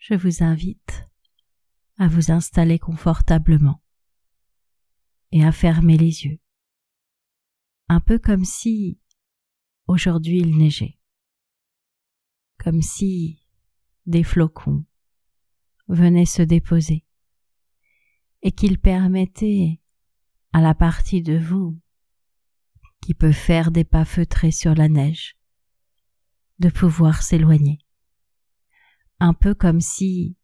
je vous invite à vous installer confortablement et à fermer les yeux, un peu comme si aujourd'hui il neigeait, comme si des flocons venaient se déposer et qu'ils permettaient à la partie de vous qui peut faire des pas feutrés sur la neige de pouvoir s'éloigner, un peu comme si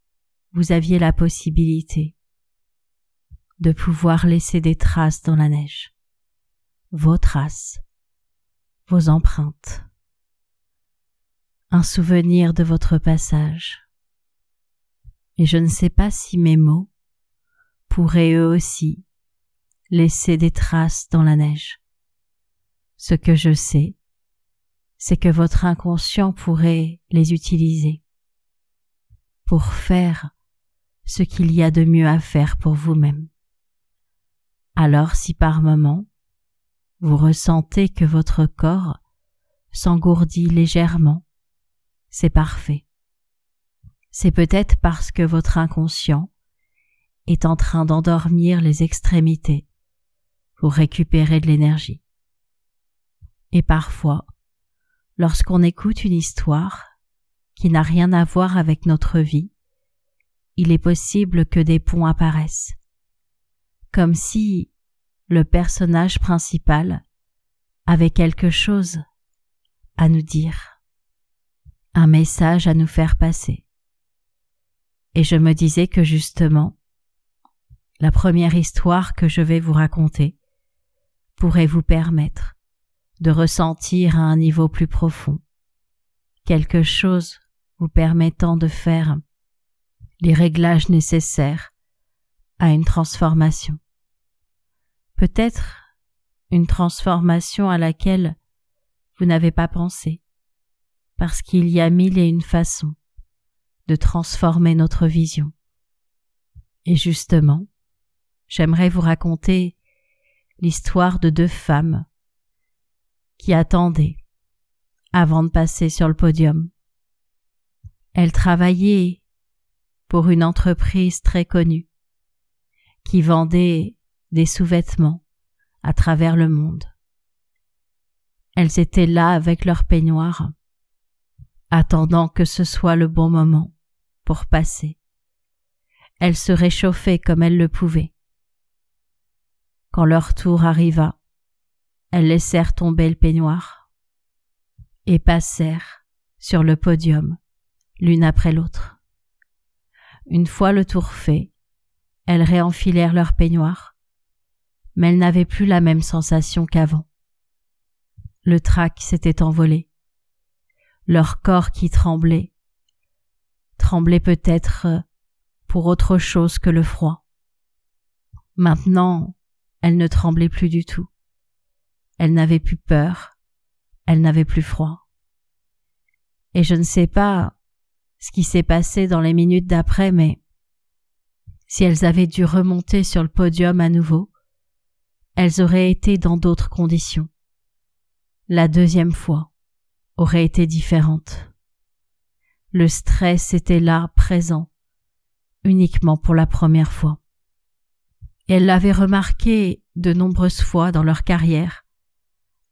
vous aviez la possibilité de pouvoir laisser des traces dans la neige, vos traces, vos empreintes, un souvenir de votre passage. Et je ne sais pas si mes mots pourraient eux aussi laisser des traces dans la neige. Ce que je sais, c'est que votre inconscient pourrait les utiliser pour faire ce qu'il y a de mieux à faire pour vous-même. Alors si par moment, vous ressentez que votre corps s'engourdit légèrement, c'est parfait. C'est peut-être parce que votre inconscient est en train d'endormir les extrémités pour récupérer de l'énergie. Et parfois, lorsqu'on écoute une histoire qui n'a rien à voir avec notre vie, il est possible que des ponts apparaissent, comme si le personnage principal avait quelque chose à nous dire, un message à nous faire passer. Et je me disais que justement, la première histoire que je vais vous raconter pourrait vous permettre de ressentir à un niveau plus profond quelque chose vous permettant de faire les réglages nécessaires à une transformation. Peut-être une transformation à laquelle vous n'avez pas pensé, parce qu'il y a mille et une façons de transformer notre vision. Et justement, j'aimerais vous raconter l'histoire de deux femmes qui attendaient avant de passer sur le podium. Elles travaillaient pour une entreprise très connue qui vendait des sous-vêtements à travers le monde. Elles étaient là avec leur peignoir, attendant que ce soit le bon moment pour passer. Elles se réchauffaient comme elles le pouvaient. Quand leur tour arriva, elles laissèrent tomber le peignoir et passèrent sur le podium l'une après l'autre. Une fois le tour fait, elles réenfilèrent leur peignoir, mais elles n'avaient plus la même sensation qu'avant. Le trac s'était envolé. Leur corps qui tremblait peut-être pour autre chose que le froid. Maintenant, elles ne tremblaient plus du tout. Elles n'avaient plus peur, elles n'avaient plus froid. Et je ne sais pas ce qui s'est passé dans les minutes d'après, mais si elles avaient dû remonter sur le podium à nouveau, elles auraient été dans d'autres conditions. La deuxième fois aurait été différente. Le stress était là, présent, uniquement pour la première fois. Et elles l'avaient remarqué de nombreuses fois dans leur carrière.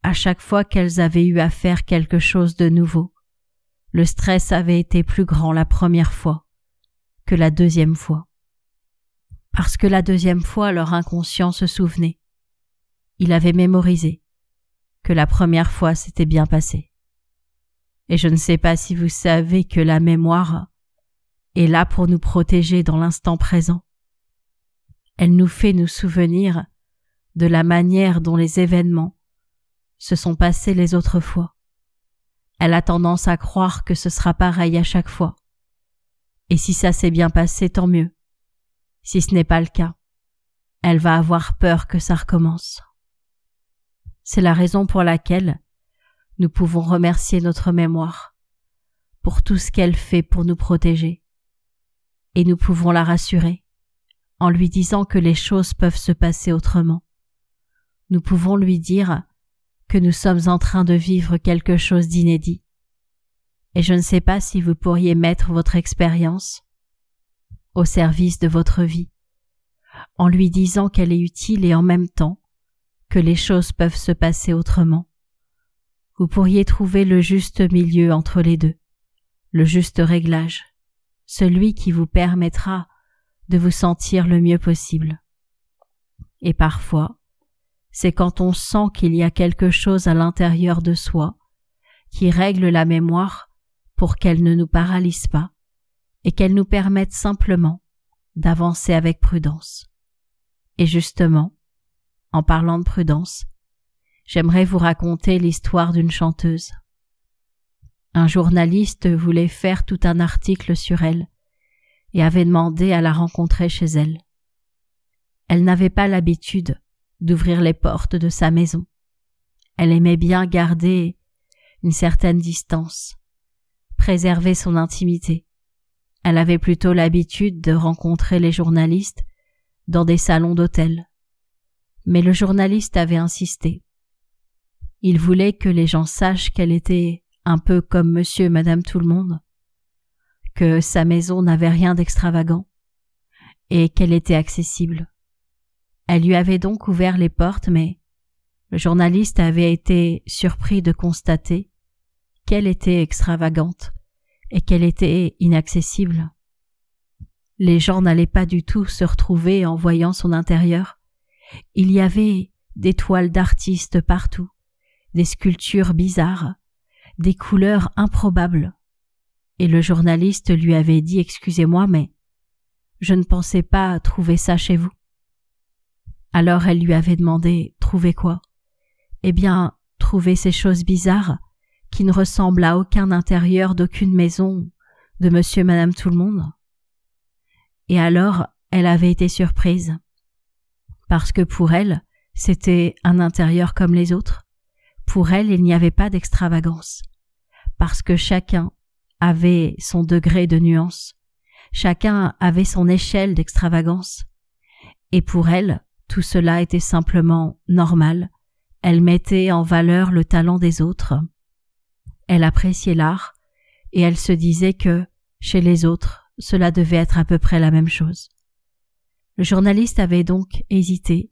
À chaque fois qu'elles avaient eu à faire quelque chose de nouveau, le stress avait été plus grand la première fois que la deuxième fois. Parce que la deuxième fois, leur inconscient se souvenait. Il avait mémorisé que la première fois s'était bien passé. Et je ne sais pas si vous savez que la mémoire est là pour nous protéger dans l'instant présent. Elle nous fait nous souvenir de la manière dont les événements se sont passés les autres fois. Elle a tendance à croire que ce sera pareil à chaque fois. Et si ça s'est bien passé, tant mieux. Si ce n'est pas le cas, elle va avoir peur que ça recommence. C'est la raison pour laquelle nous pouvons remercier notre mémoire pour tout ce qu'elle fait pour nous protéger. Et nous pouvons la rassurer en lui disant que les choses peuvent se passer autrement. Nous pouvons lui dire que nous sommes en train de vivre quelque chose d'inédit. Et je ne sais pas si vous pourriez mettre votre expérience au service de votre vie, en lui disant qu'elle est utile et en même temps que les choses peuvent se passer autrement. Vous pourriez trouver le juste milieu entre les deux, le juste réglage, celui qui vous permettra de vous sentir le mieux possible. Et parfois, c'est quand on sent qu'il y a quelque chose à l'intérieur de soi qui règle la mémoire pour qu'elle ne nous paralyse pas et qu'elle nous permette simplement d'avancer avec prudence. Et justement, en parlant de prudence, j'aimerais vous raconter l'histoire d'une chanteuse. Un journaliste voulait faire tout un article sur elle et avait demandé à la rencontrer chez elle. Elle n'avait pas l'habitude d'ouvrir les portes de sa maison. Elle aimait bien garder une certaine distance, préserver son intimité. Elle avait plutôt l'habitude de rencontrer les journalistes dans des salons d'hôtel. Mais le journaliste avait insisté. Il voulait que les gens sachent qu'elle était un peu comme monsieur et madame tout le monde, que sa maison n'avait rien d'extravagant et qu'elle était accessible. Elle lui avait donc ouvert les portes, mais le journaliste avait été surpris de constater qu'elle était extravagante et qu'elle était inaccessible. Les gens n'allaient pas du tout se retrouver en voyant son intérieur. Il y avait des toiles d'artistes partout, des sculptures bizarres, des couleurs improbables. Et le journaliste lui avait dit « Excusez-moi, mais je ne pensais pas trouver ça chez vous. » Alors elle lui avait demandé « Trouver quoi ?» Eh bien, trouver ces choses bizarres qui ne ressemblent à aucun intérieur d'aucune maison de monsieur et madame tout le monde. Et alors, elle avait été surprise, parce que pour elle, c'était un intérieur comme les autres. Pour elle, il n'y avait pas d'extravagance, parce que chacun avait son degré de nuance, chacun avait son échelle d'extravagance. Et pour elle, tout cela était simplement normal. Elle mettait en valeur le talent des autres. Elle appréciait l'art et elle se disait que, chez les autres, cela devait être à peu près la même chose. Le journaliste avait donc hésité,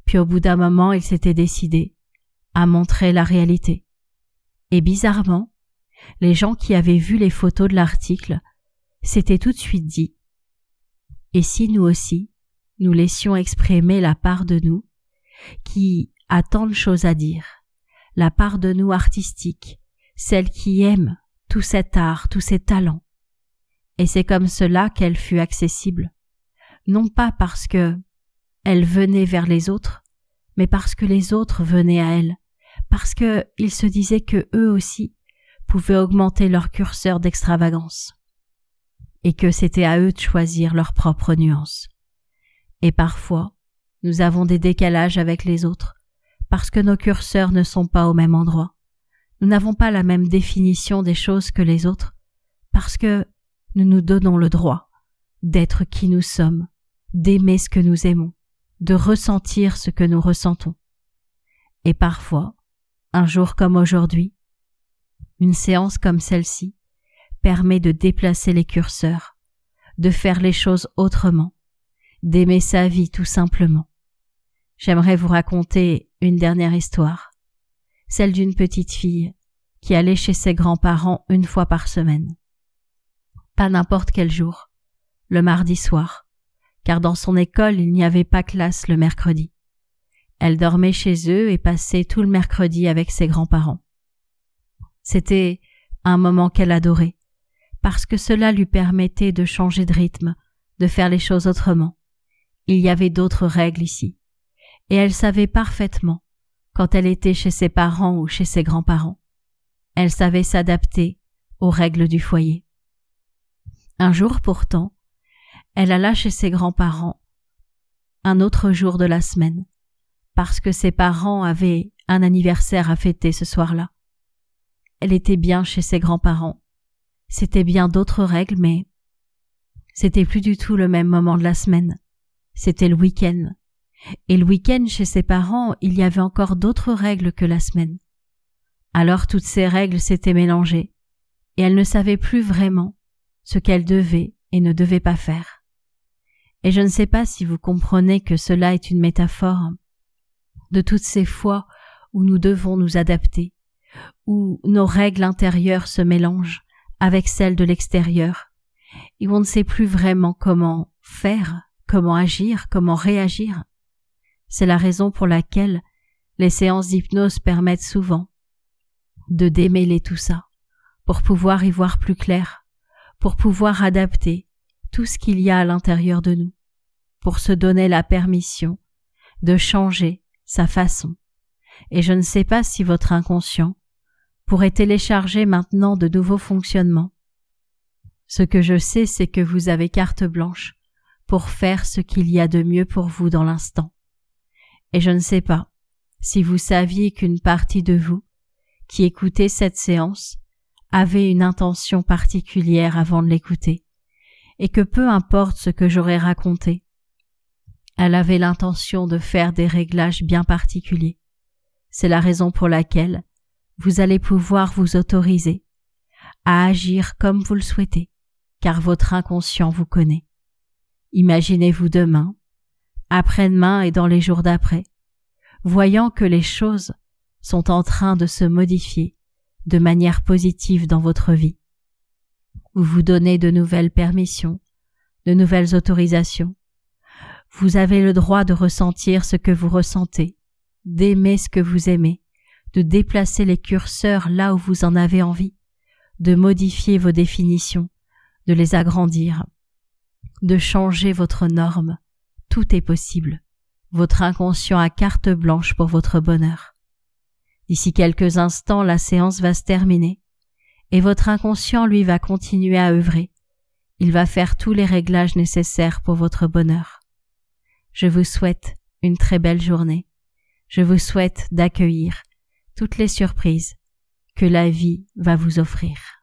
puis au bout d'un moment il s'était décidé à montrer la réalité. Et bizarrement, les gens qui avaient vu les photos de l'article s'étaient tout de suite dit « Et si nous aussi, nous laissions exprimer la part de nous qui a tant de choses à dire, la part de nous artistique, celle qui aime tout cet art, tous ces talents. » Et c'est comme cela qu'elle fut accessible, non pas parce que elle venait vers les autres, mais parce que les autres venaient à elle, parce qu'ils se disaient que eux aussi pouvaient augmenter leur curseur d'extravagance, et que c'était à eux de choisir leur propre nuance. Et parfois, nous avons des décalages avec les autres, parce que nos curseurs ne sont pas au même endroit. Nous n'avons pas la même définition des choses que les autres, parce que nous nous donnons le droit d'être qui nous sommes, d'aimer ce que nous aimons, de ressentir ce que nous ressentons. Et parfois, un jour comme aujourd'hui, une séance comme celle-ci permet de déplacer les curseurs, de faire les choses autrement, d'aimer sa vie tout simplement. J'aimerais vous raconter une dernière histoire, celle d'une petite fille qui allait chez ses grands-parents une fois par semaine. Pas n'importe quel jour, le mardi soir, car dans son école il n'y avait pas classe le mercredi. Elle dormait chez eux et passait tout le mercredi avec ses grands-parents. C'était un moment qu'elle adorait, parce que cela lui permettait de changer de rythme, de faire les choses autrement. Il y avait d'autres règles ici, et elle savait parfaitement quand elle était chez ses parents ou chez ses grands-parents. Elle savait s'adapter aux règles du foyer. Un jour pourtant, elle alla chez ses grands-parents un autre jour de la semaine, parce que ses parents avaient un anniversaire à fêter ce soir-là. Elle était bien chez ses grands-parents. C'était bien d'autres règles, mais c'était plus du tout le même moment de la semaine. C'était le week-end. Et le week-end, chez ses parents, il y avait encore d'autres règles que la semaine. Alors toutes ces règles s'étaient mélangées, et elle ne savait plus vraiment ce qu'elle devait et ne devait pas faire. Et je ne sais pas si vous comprenez que cela est une métaphore de toutes ces fois où nous devons nous adapter, où nos règles intérieures se mélangent avec celles de l'extérieur, et où on ne sait plus vraiment comment faire, comment agir, comment réagir. C'est la raison pour laquelle les séances d'hypnose permettent souvent de démêler tout ça, pour pouvoir y voir plus clair, pour pouvoir adapter tout ce qu'il y a à l'intérieur de nous, pour se donner la permission de changer sa façon. Et je ne sais pas si votre inconscient pourrait télécharger maintenant de nouveaux fonctionnements. Ce que je sais, c'est que vous avez carte blanche pour faire ce qu'il y a de mieux pour vous dans l'instant. Et je ne sais pas si vous saviez qu'une partie de vous qui écoutez cette séance avait une intention particulière avant de l'écouter, et que peu importe ce que j'aurais raconté, elle avait l'intention de faire des réglages bien particuliers. C'est la raison pour laquelle vous allez pouvoir vous autoriser à agir comme vous le souhaitez, car votre inconscient vous connaît. Imaginez-vous demain, après-demain et dans les jours d'après, voyant que les choses sont en train de se modifier de manière positive dans votre vie. Vous vous donnez de nouvelles permissions, de nouvelles autorisations. Vous avez le droit de ressentir ce que vous ressentez, d'aimer ce que vous aimez, de déplacer les curseurs là où vous en avez envie, de modifier vos définitions, de les agrandir, de changer votre norme. Tout est possible. Votre inconscient a carte blanche pour votre bonheur. D'ici quelques instants, la séance va se terminer et votre inconscient, lui, va continuer à œuvrer. Il va faire tous les réglages nécessaires pour votre bonheur. Je vous souhaite une très belle journée. Je vous souhaite d'accueillir toutes les surprises que la vie va vous offrir.